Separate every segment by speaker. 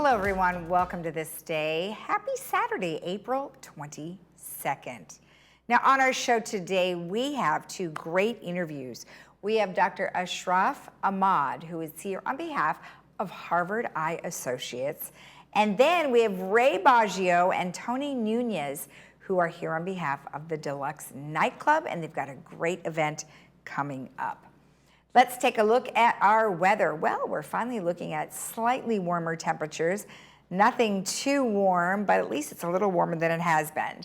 Speaker 1: Hello everyone, welcome to This Day. Happy Saturday, April 22nd. Now on our show today, we have two great interviews. We have Dr. Ashraf Ahmad, who is here on behalf of Harvard Eye Associates. And then we have Ray Baggio and Tony Nunez, who are here on behalf of the Deluxe Nightclub, and they've got a great event coming up. Let's take a look at our weather. Well, we're finally looking at slightly warmer temperatures. Nothing too warm, but at least it's a little warmer than it has been.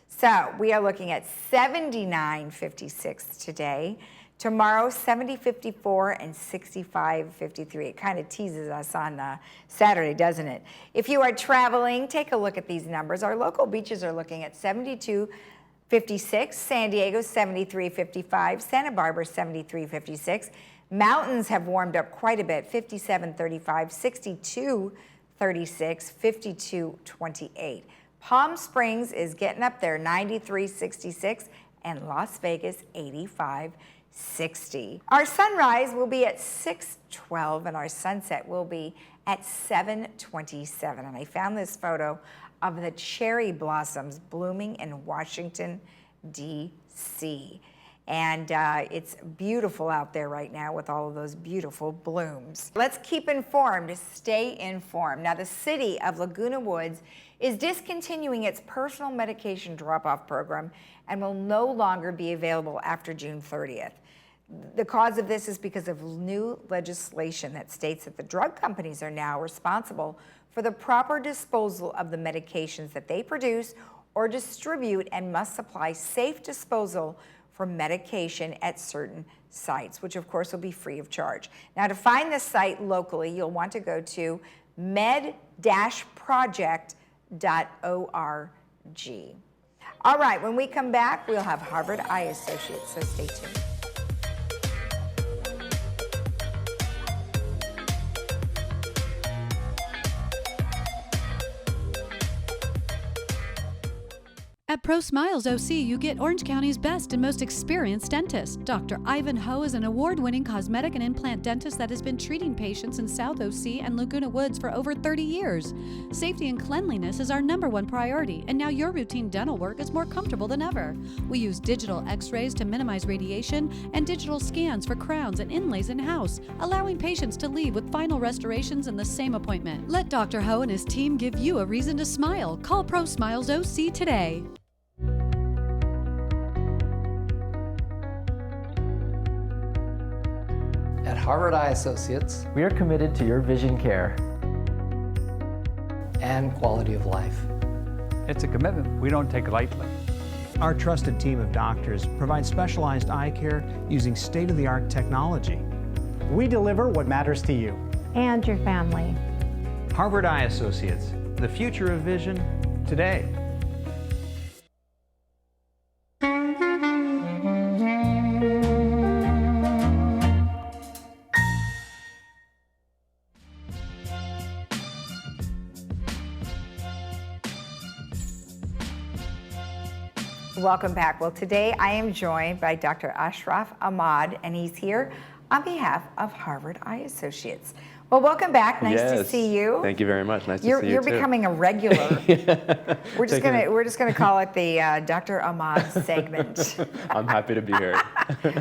Speaker 1: So we are looking at 79.56 today. Tomorrow, 70.54 and 65.53. It kind of teases us on Saturday, doesn't it? If you are traveling, take a look at these numbers. Our local beaches are looking at 72.56, San Diego 73.55, Santa Barbara 73.56. Mountains have warmed up quite a bit, 57.35, 62.36, 52.28. Palm Springs is getting up there, 93.66, and Las Vegas 85.60. Our sunrise will be at 6:12 and our sunset will be at 7:27. And I found this photo of the cherry blossoms blooming in Washington, D.C. And it's beautiful out there right now with all of those beautiful blooms. Let's keep informed, stay informed. Now the city of Laguna Woods is discontinuing its personal medication drop-off program and will no longer be available after June 30th. The cause of this is because of new legislation that states that the drug companies are now responsible for the proper disposal of the medications that they produce or distribute and must supply safe disposal for medication at certain sites, which of course will be free of charge. Now to find this site locally, you'll want to go to med-project.org. All right, when we come back, we'll have Harvard Eye Associates, so stay tuned.
Speaker 2: At Pro Smiles OC, you get Orange County's best and most experienced dentist. Dr. Ivan Ho is an award-winning cosmetic and implant dentist that has been treating patients in South OC and Laguna Woods for over 30 years. Safety and cleanliness is our #1 priority, and now your routine dental work is more comfortable than ever. We use digital x-rays to minimize radiation and digital scans for crowns and inlays in-house, allowing patients to leave with final restorations in the same appointment. Let Dr. Ho and his team give you a reason to smile. Call Pro Smiles OC today.
Speaker 3: At Harvard Eye Associates,
Speaker 4: We are committed to your vision care.
Speaker 3: and quality of life.
Speaker 5: It's a commitment we don't take lightly.
Speaker 6: Our trusted team of doctors provides specialized eye care using state-of-the-art technology.
Speaker 7: We deliver what matters to you.
Speaker 8: And your family.
Speaker 6: Harvard Eye Associates, the future of vision today.
Speaker 1: Welcome back. Well, today I am joined by Dr. Ashraf Ahmad, and he's here on behalf of Harvard Eye Associates. Well, welcome back. Nice to see you.
Speaker 9: Thank you very much. Nice to see you
Speaker 1: You're
Speaker 9: too.
Speaker 1: becoming a regular. We're just gonna call it the Dr. Ahmad segment.
Speaker 9: I'm happy to be here.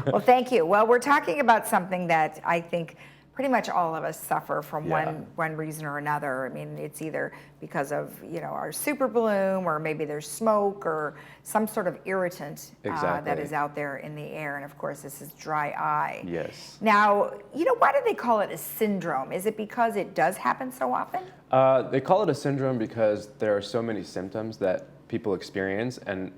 Speaker 1: Well, thank you. Well, we're talking about something that I think pretty much all of us suffer from one reason or another. I mean, it's either because of, our super bloom, or maybe there's smoke or some sort of irritant that is out there in the air. And of course, this is dry eye.
Speaker 9: Yes.
Speaker 1: Now, why do they call it a syndrome? Is it because it does happen so often?
Speaker 9: They call it a syndrome because there are so many symptoms that people experience, and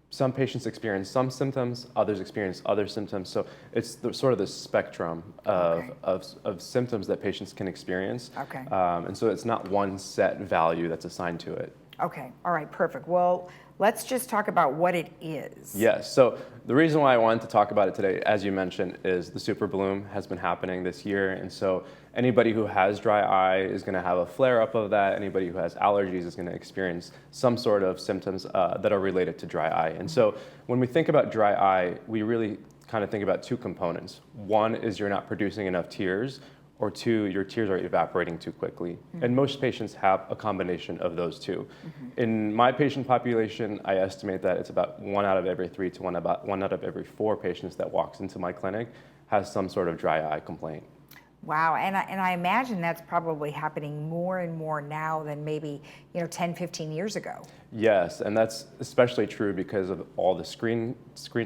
Speaker 9: some patients experience some symptoms, others experience other symptoms. So it's sort of the spectrum of symptoms that patients can experience.
Speaker 1: Okay.
Speaker 9: And so it's not one set value that's assigned to it.
Speaker 1: Okay. All right. Perfect. Well, let's just talk about what it is.
Speaker 9: Yes. So the reason why I wanted to talk about it today, as you mentioned, is the super bloom has been happening this year. And so anybody who has dry eye is going to have a flare-up of that. Anybody who has allergies is going to experience some sort of symptoms that are related to dry eye. And so when we think about dry eye, we really kind of think about two components. One is you're not producing enough tears, or two, your tears are evaporating too quickly. And most patients have a combination of those two. In my patient population, I estimate that it's about 1 out of every 3 to about 1 out of every 4 patients that walks into my clinic has some sort of dry eye complaint.
Speaker 1: Wow, and I imagine that's probably happening more and more now than maybe 10, 15 years ago.
Speaker 9: Yes, and that's especially true because of all the screen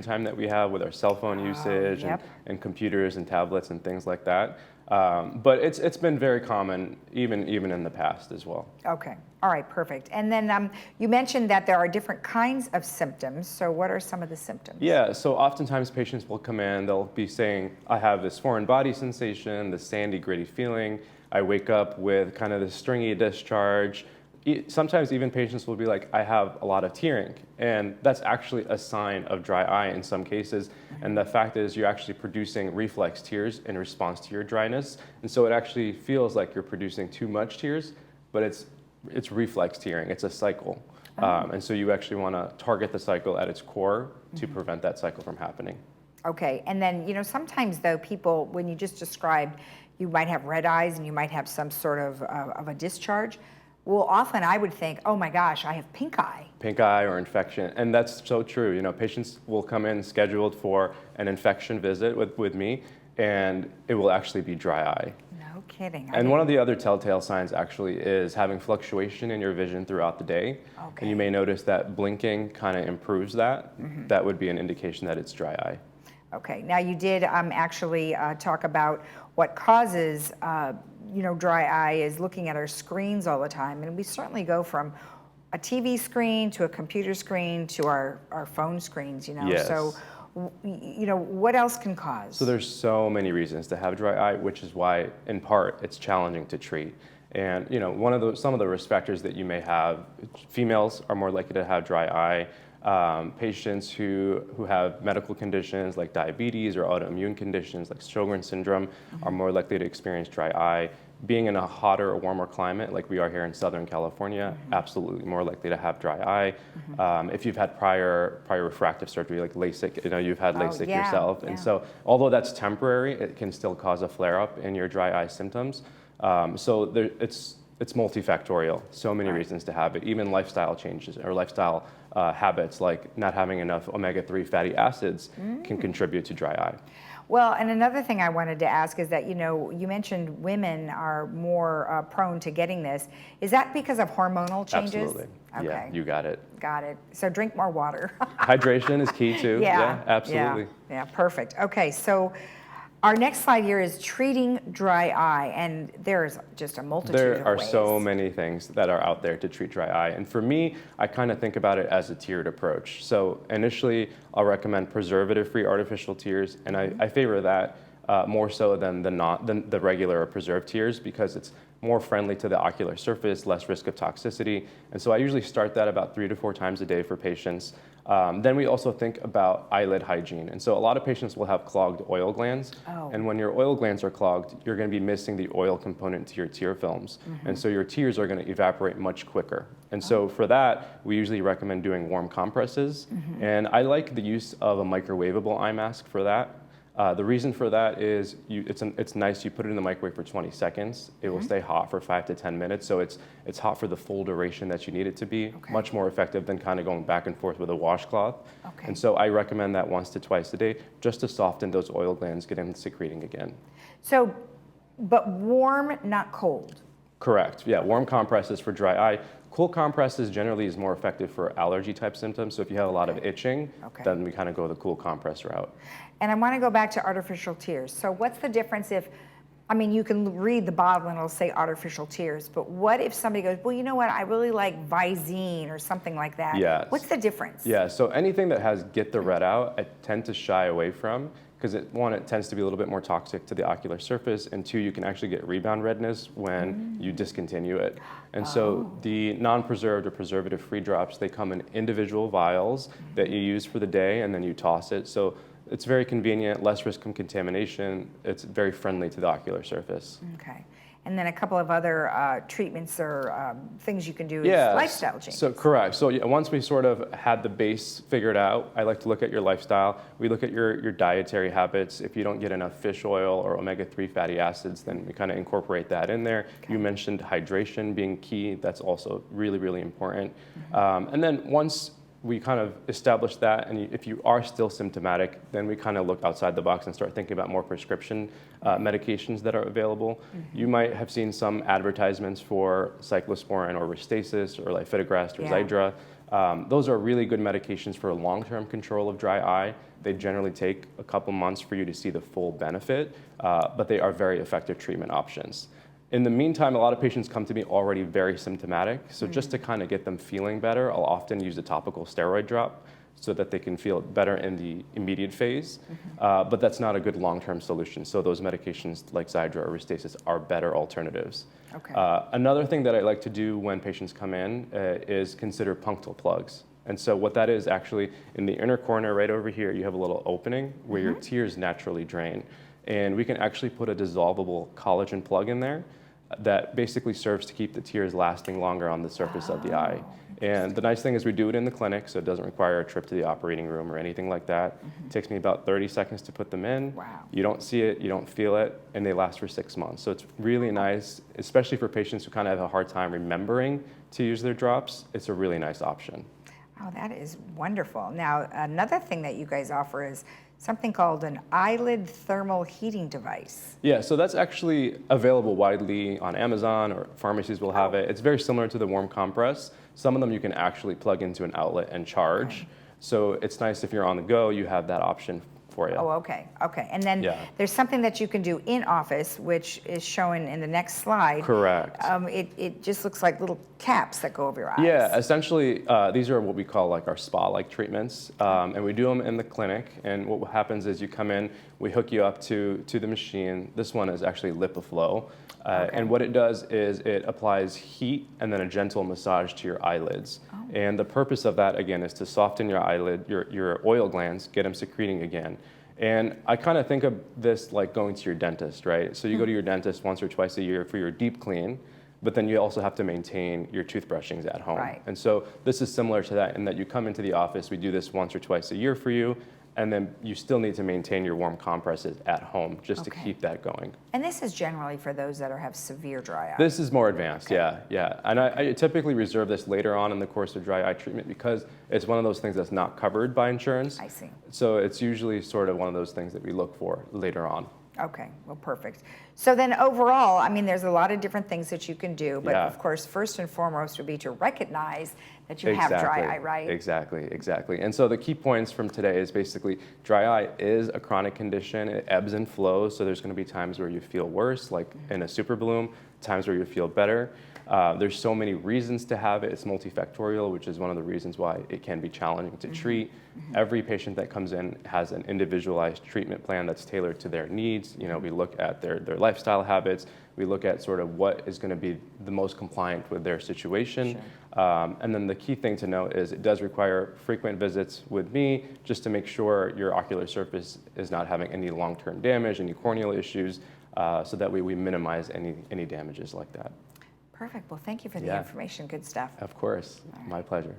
Speaker 9: time that we have with our cell phone usage
Speaker 1: yep.
Speaker 9: and computers and tablets and things like that. But it's been very common even in the past as well.
Speaker 1: Okay, all right, perfect. And then you mentioned that there are different kinds of symptoms. So what are some of the symptoms?
Speaker 9: Yeah, so oftentimes patients will come in, they'll be saying, I have this foreign body sensation, this sandy, gritty feeling. I wake up with kind of this stringy discharge. Sometimes even patients will be like, I have a lot of tearing, and that's actually a sign of dry eye in some cases. And the fact is you're actually producing reflex tears in response to your dryness. And so it actually feels like you're producing too much tears, but it's reflex tearing, it's a cycle. And so you actually want to target the cycle at its core to prevent that cycle from happening.
Speaker 1: Okay, and then sometimes though people, when you just described, you might have red eyes and you might have some sort of a discharge. Well, often I would think, oh my gosh, I have pink eye.
Speaker 9: Pink eye or infection, and that's so true. Patients will come in scheduled for an infection visit with me, and it will actually be dry eye.
Speaker 1: No kidding.
Speaker 9: And one of the other telltale signs actually is having fluctuation in your vision throughout the day.
Speaker 1: Okay.
Speaker 9: And you may notice that blinking kind of improves that. That would be an indication that it's dry eye.
Speaker 1: Okay, now you did actually talk about what causes dry eye is looking at our screens all the time, and we certainly go from a TV screen to a computer screen to our phone screens,
Speaker 9: Yes.
Speaker 1: So what else can cause?
Speaker 9: So there's so many reasons to have dry eye, which is why in part it's challenging to treat. And some of the risk factors that you may have, females are more likely to have dry eye. Patients who have medical conditions like diabetes or autoimmune conditions like Sjogren's syndrome are more likely to experience dry eye. Being in a hotter or warmer climate like we are here in Southern California, absolutely more likely to have dry eye. If you've had prior refractive surgery like LASIK, you've had LASIK yourself. And so although that's temporary, it can still cause a flare-up in your dry eye symptoms. It's multifactorial, so many reasons to have it. Even lifestyle changes or lifestyle habits like not having enough omega-3 fatty acids can contribute to dry eye.
Speaker 1: Well, and another thing I wanted to ask is that, you mentioned women are more prone to getting this. Is that because of hormonal changes?
Speaker 9: Absolutely.
Speaker 1: Okay.
Speaker 9: Yeah, you got it.
Speaker 1: Got it. So drink more water.
Speaker 9: Hydration is key too. Yeah, absolutely.
Speaker 1: Yeah, perfect. Okay, so our next slide here is treating dry eye, and there's just a multitude of ways.
Speaker 9: There are so many things that are out there to treat dry eye. And for me, I kind of think about it as a tiered approach. So initially, I'll recommend preservative-free artificial tears, and I favor that more so than the regular or preserved tears because it's more friendly to the ocular surface, less risk of toxicity. And so I usually start that about 3 to 4 times a day for patients. Then we also think about eyelid hygiene. And so a lot of patients will have clogged oil glands.
Speaker 1: Oh.
Speaker 9: And when your oil glands are clogged, you're going to be missing the oil component to your tear films. And so your tears are going to evaporate much quicker. And so for that, we usually recommend doing warm compresses. And I like the use of a microwavable eye mask for that. The reason for that is it's nice. You put it in the microwave for 20 seconds. It will stay hot for 5 to 10 minutes. So it's hot for the full duration that you need it to be.
Speaker 1: Okay.
Speaker 9: Much more effective than kind of going back and forth with a washcloth.
Speaker 1: Okay.
Speaker 9: And so I recommend that once to twice a day just to soften those oil glands, get them secreting again.
Speaker 1: So, but warm, not cold.
Speaker 9: Correct. Yeah, warm compresses for dry eye. Cool compresses generally is more effective for allergy type symptoms. So if you have a lot of itching, then we kind of go the cool compress route.
Speaker 1: And I want to go back to artificial tears. So what's the difference you can read the bottle and it'll say artificial tears, but what if somebody goes, well, you know what, I really like Visine or something like that.
Speaker 9: Yes.
Speaker 1: What's the difference?
Speaker 9: Yeah, so anything that has get the red out, I tend to shy away from because it tends to be a little bit more toxic to the ocular surface, and 2, you can actually get rebound redness when you discontinue it. And so the non-preserved or preservative-free drops, they come in individual vials that you use for the day and then you toss it. So it's very convenient, less risk of contamination. It's very friendly to the ocular surface.
Speaker 1: Okay. and then a couple of other treatments or things you can do
Speaker 9: Yeah,
Speaker 1: as lifestyle changes.
Speaker 9: So correct. So yeah, once we sort of had the base figured out, I like to look at your lifestyle. We look at your dietary habits. If you don't get enough fish oil or omega-3 fatty acids, then we kind of incorporate that in there.
Speaker 1: Okay.
Speaker 9: You mentioned hydration being key. That's also really, really important. And then once we kind of establish that, and if you are still symptomatic, then we kind of look outside the box and start thinking about more prescription medications that are available. You might have seen some advertisements for cyclosporin or Restasis or Lifitegrast or Xiidra. Those are really good medications for long-term control of dry eye. They generally take a couple months for you to see the full benefit, but they are very effective treatment options. In the meantime, a lot of patients come to me already very symptomatic, so just to kind of get them feeling better, I'll often use a topical steroid drop so that they can feel better in the immediate phase, but that's not a good long-term solution, so those medications like Xiidra or Restasis are better alternatives.
Speaker 1: Okay.
Speaker 9: Another thing that I like to do when patients come in is consider punctal plugs. And so what that is, actually, in the inner corner right over here, you have a little opening where your tears naturally drain. And we can actually put a dissolvable collagen plug in there that basically serves to keep the tears lasting longer on the surface of the eye. And the nice thing is we do it in the clinic, so it doesn't require a trip to the operating room or anything like that. It takes me about 30 seconds to put them in.
Speaker 1: Wow.
Speaker 9: You don't see it, you don't feel it, and they last for 6 months. So it's really nice, especially for patients who kind of have a hard time remembering to use their drops. It's a really nice option.
Speaker 1: Oh, that is wonderful. Now, another thing that you guys offer is something called an eyelid thermal heating device.
Speaker 9: Yeah, so that's actually available widely on Amazon, or pharmacies will have it. It's very similar to the warm compress. Some of them you can actually plug into an outlet and charge.
Speaker 1: Okay.
Speaker 9: So it's nice if you're on the go, you have that option for you.
Speaker 1: Oh, okay, okay. And then there's something that you can do in office, which is shown in the next slide.
Speaker 9: Correct.
Speaker 1: It just looks like little caps that go over your eyes.
Speaker 9: Yeah, essentially, these are what we call like our spa-like treatments, and we do them in the clinic. And what happens is you come in, we hook you up to the machine. This one is actually LipiFlow, and what it does is it applies heat and then a gentle massage to your eyelids. And the purpose of that, again, is to soften your eyelid, your oil glands, get them secreting again. And I kind of think of this like going to your dentist, right? So you go to your dentist once or twice a year for your deep clean, but then you also have to maintain your toothbrushings at home.
Speaker 1: Right.
Speaker 9: And so this is similar to that in that you come into the office, we do this once or twice a year for you, and then you still need to maintain your warm compresses at home just to keep that going.
Speaker 1: And this is generally for those that have severe dry eye.
Speaker 9: This is more advanced, yeah. And I typically reserve this later on in the course of dry eye treatment because it's one of those things that's not covered by insurance.
Speaker 1: I see.
Speaker 9: So it's usually sort of one of those things that we look for later on.
Speaker 1: Okay, well, perfect. So then overall, I mean, there's a lot of different things that you can do, but of course, first and foremost would be to recognize that you have dry eye, right?
Speaker 9: Exactly. And so the key points from today is basically dry eye is a chronic condition. It ebbs and flows, so there's going to be times where you feel worse, like in a super bloom, times where you feel better. There's so many reasons to have it. It's multifactorial, which is one of the reasons why it can be challenging to treat. Every patient that comes in has an individualized treatment plan that's tailored to their needs. You know, we look at their lifestyle habits. We look at sort of what is going to be the most compliant with their situation. And then the key thing to note is it does require frequent visits with me just to make sure your ocular surface is not having any long-term damage, any corneal issues, so that way we minimize any damages like that.
Speaker 1: Perfect. Well, thank you for the information. Good stuff.
Speaker 9: Of course. My pleasure.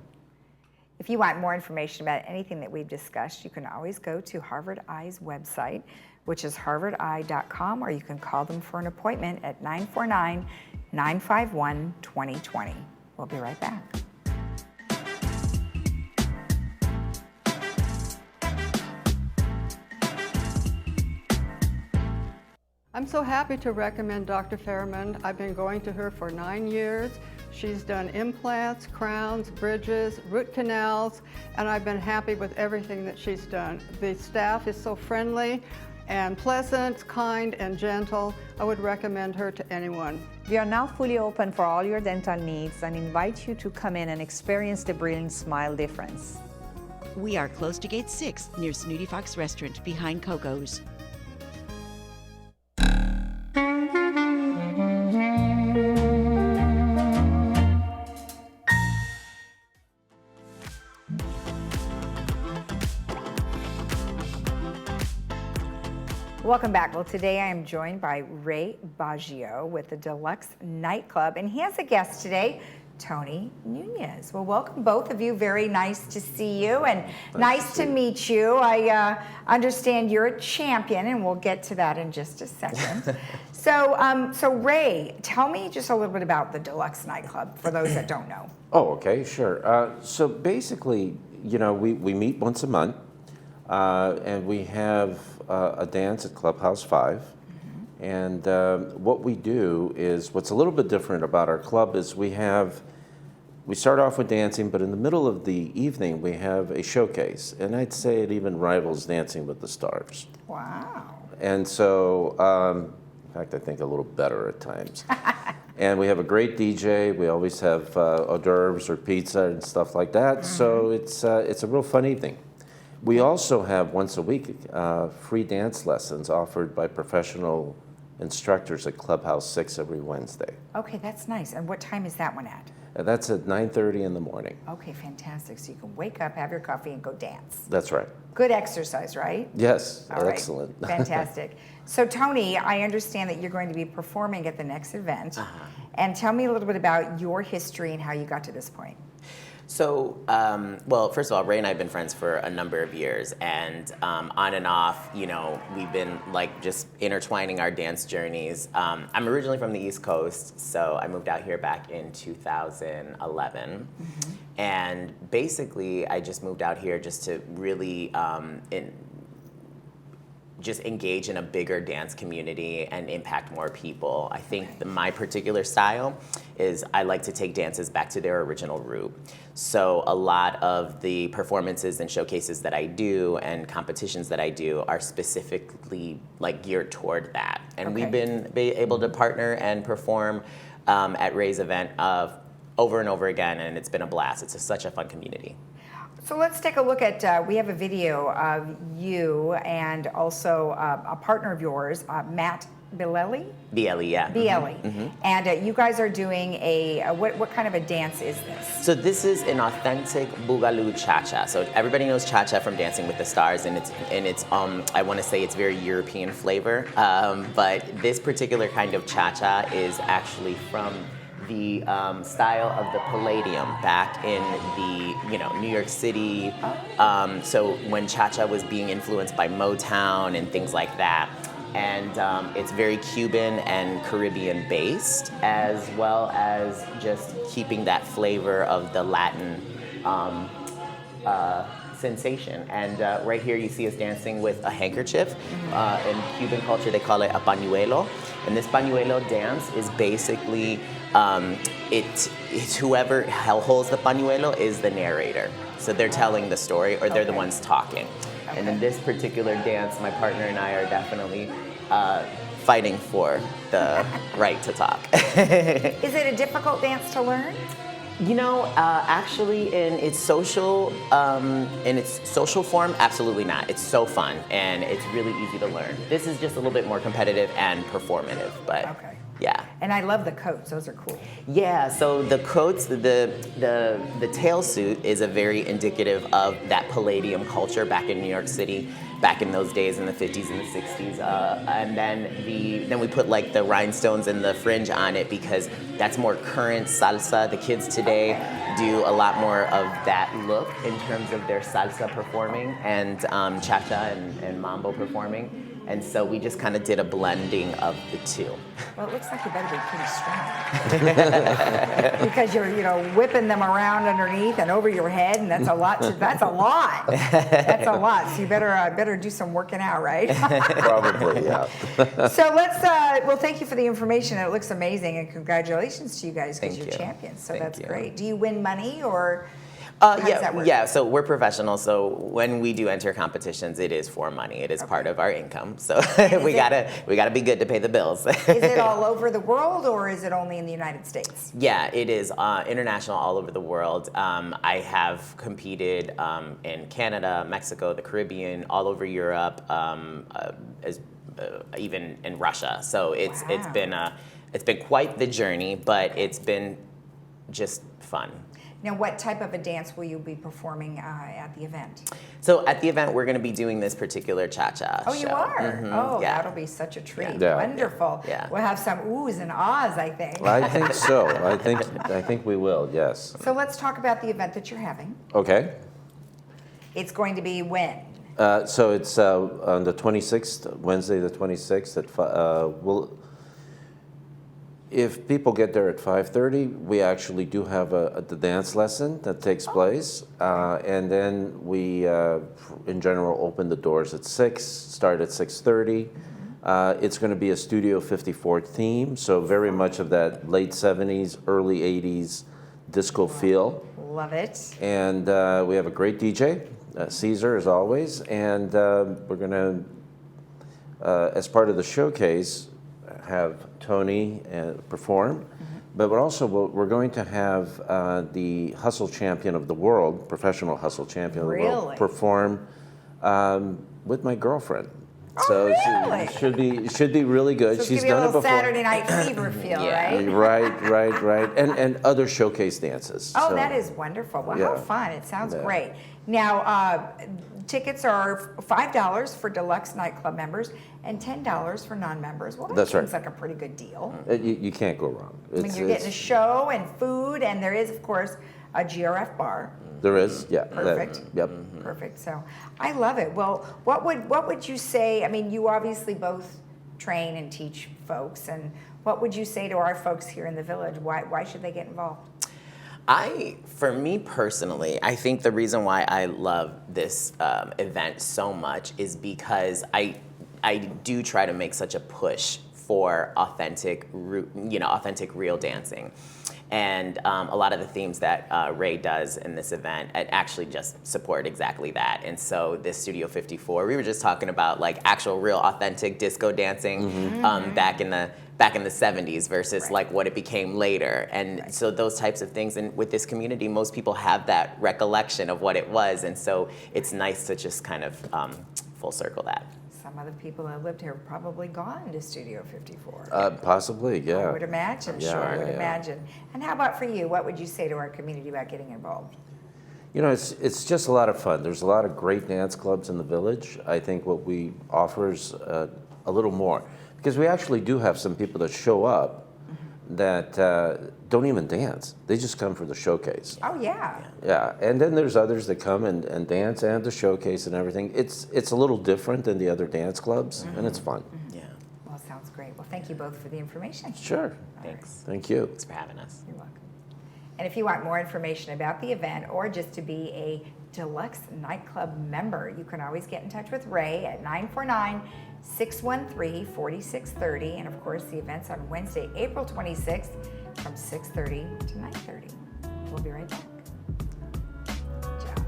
Speaker 1: If you want more information about anything that we've discussed, you can always go to Harvard Eye's website, which is harvardeye.com, or you can call them for an appointment at 949-951-2020. We'll be right back.
Speaker 8: I'm so happy to recommend Dr. Fairman. I've been going to her for 9 years. She's done implants, crowns, bridges, root canals, and I've been happy with everything that she's done. The staff is so friendly and pleasant, kind, and gentle. I would recommend her to anyone.
Speaker 10: We are now fully open for all your dental needs and invite you to come in and experience the brilliant smile difference.
Speaker 11: We are close to Gate 6 near Snooty Fox Restaurant behind Coco's.
Speaker 1: Welcome back. Well, today I am joined by Ray Baggio with the Deluxe Nightclub, and he has a guest today, Tony Nunez. Well, welcome both of you. Very nice to see you, and nice to meet you. I understand you're a champion, and we'll get to that in just a second. So Ray, tell me just a little bit about the Deluxe Nightclub for those that don't know.
Speaker 12: Oh, okay, sure. So basically, you know, we meet once a month, and we have a dance at Clubhouse 5. And what we do is, what's a little bit different about our club is we start off with dancing, but in the middle of the evening we have a showcase. And I'd say it even rivals Dancing with the Stars.
Speaker 1: Wow.
Speaker 12: And so, in fact, I think a little better at times. And we have a great DJ. We always have hors d'oeuvres or pizza and stuff like that. So it's a real fun evening. We also have once a week free dance lessons offered by professional instructors at Clubhouse 6 every Wednesday.
Speaker 1: Okay, that's nice. And what time is that one at?
Speaker 12: That's at 9:30 in the morning.
Speaker 1: Okay, fantastic. So you can wake up, have your coffee, and go dance.
Speaker 12: That's right.
Speaker 1: Good exercise, right?
Speaker 12: Yes,
Speaker 1: All right.
Speaker 12: excellent.
Speaker 1: Fantastic. So Tony, I understand that you're going to be performing at the next event. And tell me a little bit about your history and how you got to this point.
Speaker 13: So, well, first of all, Ray and I have been friends for a number of years, and on and off, you know, we've been like just intertwining our dance journeys. I'm originally from the East Coast, so I moved out here back in 2011. And basically, I just moved out here just to really just engage in a bigger dance community and impact more people. I think my particular style is I like to take dances back to their original root. So a lot of the performances and showcases that I do and competitions that I do are specifically like geared toward that. And we've been able to partner and perform at Ray's event over and over again, and it's been a blast. It's such a fun community.
Speaker 1: So let's take a look at, we have a video of you and also a partner of yours, Matt Bilelli?
Speaker 13: Bielli, yeah.
Speaker 1: Bielli. And you guys are doing what kind of a dance is this?
Speaker 13: So this is an authentic Boogaloo cha-cha. So everybody knows cha-cha from Dancing with the Stars, and it's I want to say it's very European flavor, but this particular kind of cha-cha is actually from the style of the Palladium back in the New York City. So when cha-cha was being influenced by Motown and things like that. And it's very Cuban and Caribbean based, as well as just keeping that flavor of the Latin sensation. And right here you see us dancing with a handkerchief. In Cuban culture they call it a pañuelo. And this pañuelo dance is basically, it's whoever holds the pañuelo is the narrator. So they're telling the story, or they're the ones talking. And in this particular dance, my partner and I are definitely fighting for the right to talk.
Speaker 1: Is it a difficult dance to learn?
Speaker 13: You know, actually, in its social form, absolutely not. It's so fun, and it's really easy to learn. This is just a little bit more competitive and performative, but yeah.
Speaker 1: And I love the coats; those are cool.
Speaker 13: Yeah. So the coats, the tail suit is a very indicative of that Palladium culture back in New York City, back in those days in the 50s and the 60s. And then we put like the rhinestones and the fringe on it because that's more current salsa. The kids today do a lot more of that look in terms of their salsa performing and cha-cha and mambo performing. And so we just kind of did a blending of the two.
Speaker 1: Well, it looks like you better be pretty strong. Because you're, whipping them around underneath and over your head, and that's a lot. That's a lot. That's a lot. So you better do some working out, right?
Speaker 12: Probably, yeah.
Speaker 1: So let's, well, thank you for the information. It looks amazing, and congratulations to you guys because you're champions. So that's great. Do you win money or?
Speaker 13: Yeah, so we're professionals, so when we do enter competitions, it is for money. It is part of our income. So we gotta be good to pay the bills.
Speaker 1: Is it all over the world or is it only in the United States?
Speaker 13: Yeah, it is international, all over the world. I have competed in Canada, Mexico, the Caribbean, all over Europe, even in Russia. So it's been quite the journey, but it's been just fun.
Speaker 1: Now, what type of a dance will you be performing at the event?
Speaker 13: So at the event, we're going to be doing this particular cha-cha
Speaker 1: Oh,
Speaker 13: show.
Speaker 1: you are?
Speaker 13: Mhm,
Speaker 1: Oh, that'll be such a treat.
Speaker 12: Yeah.
Speaker 1: Wonderful.
Speaker 13: Yeah.
Speaker 1: We'll have some oohs and ahs, I think.
Speaker 12: I think so. I think we will. Yes.
Speaker 1: So let's talk about the event that you're having.
Speaker 12: Okay.
Speaker 1: It's going to be when?
Speaker 12: So it's on the 26th, Wednesday the 26th. If people get there at 5:30, we actually do have the dance lesson that takes place. And then we, in general, open the doors at 6, start at 6:30. It's going to be a Studio 54 theme, so very much of that late 70s, early 80s disco feel.
Speaker 1: Love it.
Speaker 12: And we have a great DJ, Caesar, as always. And we're going to, as part of the showcase, have Tony perform. But we're going to have the hustle champion of the world, professional hustle champion of the world, perform with my girlfriend. So
Speaker 1: really?
Speaker 12: It should be really good.
Speaker 1: So
Speaker 12: She's
Speaker 1: give you a
Speaker 12: done it
Speaker 1: little
Speaker 12: before.
Speaker 1: Saturday Night Fever feel, right?
Speaker 12: Right. And other showcase dances.
Speaker 1: Oh,
Speaker 12: So,
Speaker 1: that is wonderful. Well,
Speaker 12: yeah.
Speaker 1: how fun. It sounds
Speaker 12: Yeah.
Speaker 1: great. Now, tickets are $5 for deluxe nightclub members and $10 for non-members. Well, that
Speaker 12: That's
Speaker 1: seems
Speaker 12: right.
Speaker 1: like a pretty good deal.
Speaker 12: You can't go wrong.
Speaker 1: I mean, you're getting a show and food, and there is, of course, a GRF bar.
Speaker 12: There is, yeah.
Speaker 1: Perfect.
Speaker 12: Yep.
Speaker 1: Perfect. So I love it. Well, what would you say? I mean, you obviously both train and teach folks, and what would you say to our folks here in the village? Why should they get involved?
Speaker 13: For me personally, I think the reason why I love this event so much is because I do try to make such a push for authentic real dancing. And a lot of the themes that Ray does in this event actually just support exactly that. And so this Studio 54, we were just talking about like actual real authentic disco dancing back in the 70s versus like what it became later. And so those types of things, and with this community, most people have that recollection of what it was. And so it's nice to just kind of full circle that.
Speaker 1: Some of the people that lived here have probably gone to Studio 54.
Speaker 12: Possibly, yeah.
Speaker 1: I would imagine,
Speaker 12: Yeah,
Speaker 1: sure, I would
Speaker 12: yeah.
Speaker 1: imagine. And how about for you? What would you say to our community about getting involved?
Speaker 12: You know, it's just a lot of fun. There's a lot of great dance clubs in the village. I think what we offer is a little more. Because we actually do have some people that show up that don't even dance. They just come for the showcase.
Speaker 1: Oh, yeah.
Speaker 12: Yeah, and then there's others that come and dance and the showcase and everything. It's a little different than the other dance clubs, and it's fun.
Speaker 13: Yeah.
Speaker 1: Well, sounds great. Well, thank you both for the information.
Speaker 12: Sure.
Speaker 13: Thanks.
Speaker 12: Thank you.
Speaker 13: Thanks for having us.
Speaker 1: You're welcome. And if you want more information about the event or just to be a deluxe nightclub member, you can always get in touch with Ray at 949-613-4630. And of course, the event's on Wednesday, April 26th from 6:30 to 9:30. We'll be right back. Good job.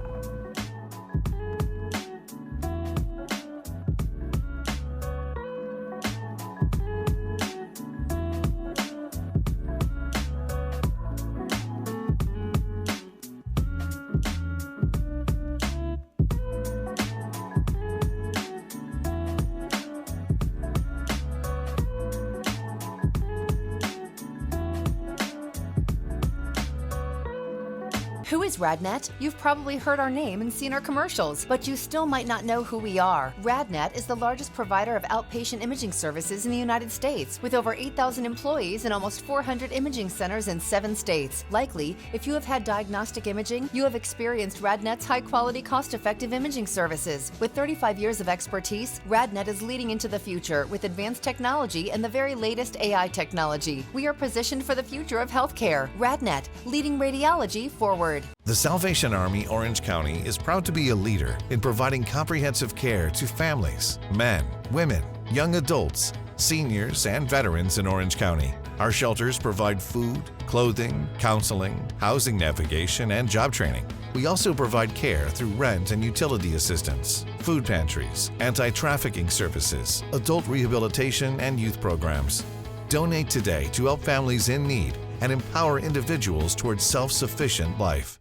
Speaker 14: Who is RadNet? You've probably heard our name and seen our commercials, but you still might not know who we are. RadNet is the largest provider of outpatient imaging services in the United States, with over 8,000 employees and almost 400 imaging centers in 7 states. Likely, if you have had diagnostic imaging, you have experienced RadNet's high-quality, cost-effective imaging services. With 35 years of expertise, RadNet is leading into the future with advanced technology and the very latest AI technology. We are positioned for the future of healthcare. RadNet, leading radiology forward.
Speaker 15: The Salvation Army Orange County is proud to be a leader in providing comprehensive care to families, men, women, young adults, seniors, and veterans in Orange County. Our shelters provide food, clothing, counseling, housing navigation, and job training. We also provide care through rent and utility assistance, food pantries, anti-trafficking services, adult rehabilitation, and youth programs. Donate today to help families in need and empower individuals towards self-sufficient life.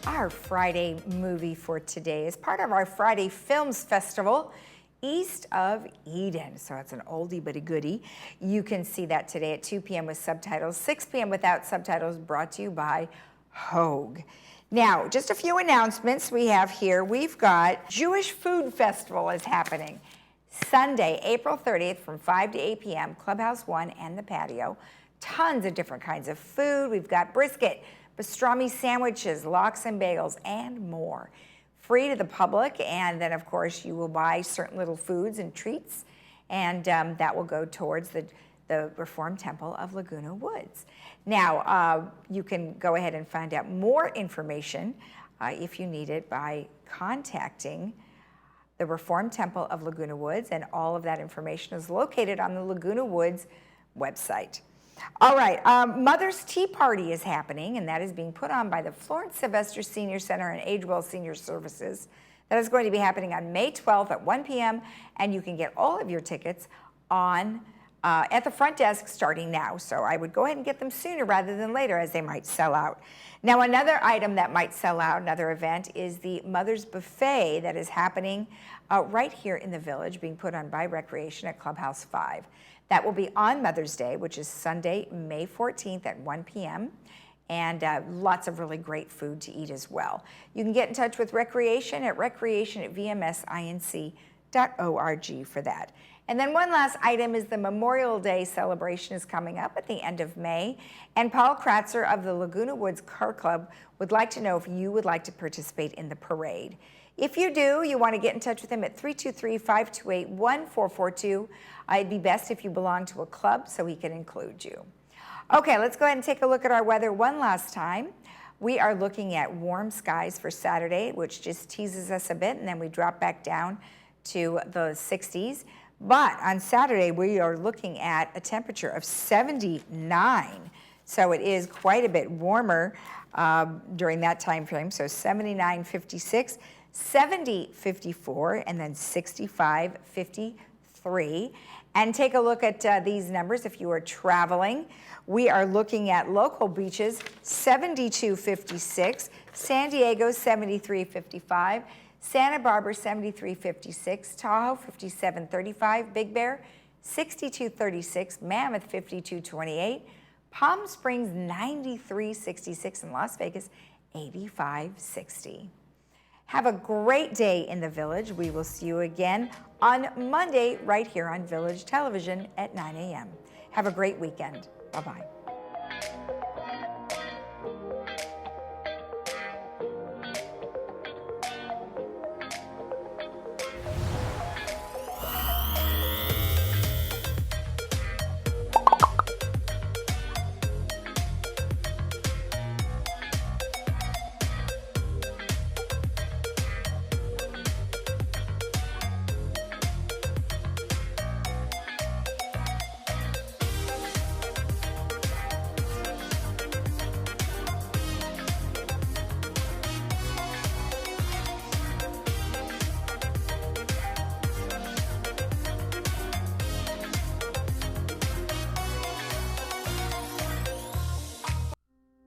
Speaker 1: Our Friday movie for today is part of our Friday Films Festival. East of Eden. So it's an oldie but a goodie. You can see that today at 2 p.m. with subtitles, 6 p.m. without subtitles, brought to you by Hogue. Now, just a few announcements we have here. We've got Jewish Food Festival is happening Sunday, April 30th from 5 to 8 p.m., Clubhouse 1 and the patio. Tons of different kinds of food. We've got brisket, pastrami sandwiches, lox and bagels, and more. Free to the public, and then of course you will buy certain little foods and treats, and that will go towards the Reformed Temple of Laguna Woods. Now, you can go ahead and find out more information if you need it by contacting the Reformed Temple of Laguna Woods, and all of that information is located on the Laguna Woods website. All right, Mother's Tea Party is happening, and that is being put on by the Florence Sylvester Senior Center and AgeWell Senior Services. That is going to be happening on May 12th at 1 p.m., and you can get all of your tickets on at the front desk starting now. So I would go ahead and get them sooner rather than later, as they might sell out. Now, another item that might sell out, another event, is the Mother's Buffet that is happening right here in the village, being put on by Recreation at Clubhouse 5. That will be on Mother's Day, which is Sunday, May 14th at 1 p.m., and lots of really great food to eat as well. You can get in touch with Recreation at recreation@vmsinc.org for that. And then one last item is the Memorial Day celebration is coming up at the end of May, and Paul Kratzer of the Laguna Woods Car Club would like to know if you would like to participate in the parade. If you do, you want to get in touch with him at 323-528-1442. It'd be best if you belong to a club so he can include you. Okay, let's go ahead and take a look at our weather one last time. We are looking at warm skies for Saturday, which just teases us a bit, and then we drop back down to the 60s. But on Saturday, we are looking at a temperature of 79. So it is quite a bit warmer during that time frame. So 79, 56, 70, 54, and then 65, 53. And take a look at these numbers if you are traveling. We are looking at local beaches, 72, 56, San Diego, 73, 55, Santa Barbara, 73, 56, Tahoe, 57, 35, Big Bear, 62, 36, Mammoth, 52, 28, Palm Springs, 93, 66, and Las Vegas, 85, 60. Have a great day in the Village. We will see you again on Monday right here on Village Television at 9 a.m. Have a great weekend. Bye-bye.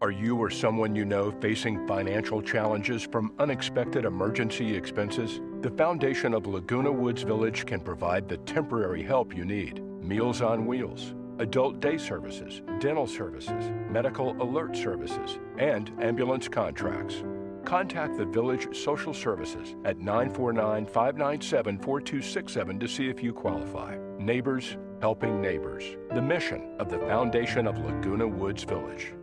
Speaker 16: Are you or someone you know facing financial challenges from unexpected emergency expenses? The Foundation of Laguna Woods Village can provide the temporary help you need. Meals on Wheels, adult day services, dental services, medical alert services, and ambulance contracts. Contact the Village Social Services at 949-597-4267 to see if you qualify. Neighbors helping neighbors. The mission of the Foundation of Laguna Woods Village.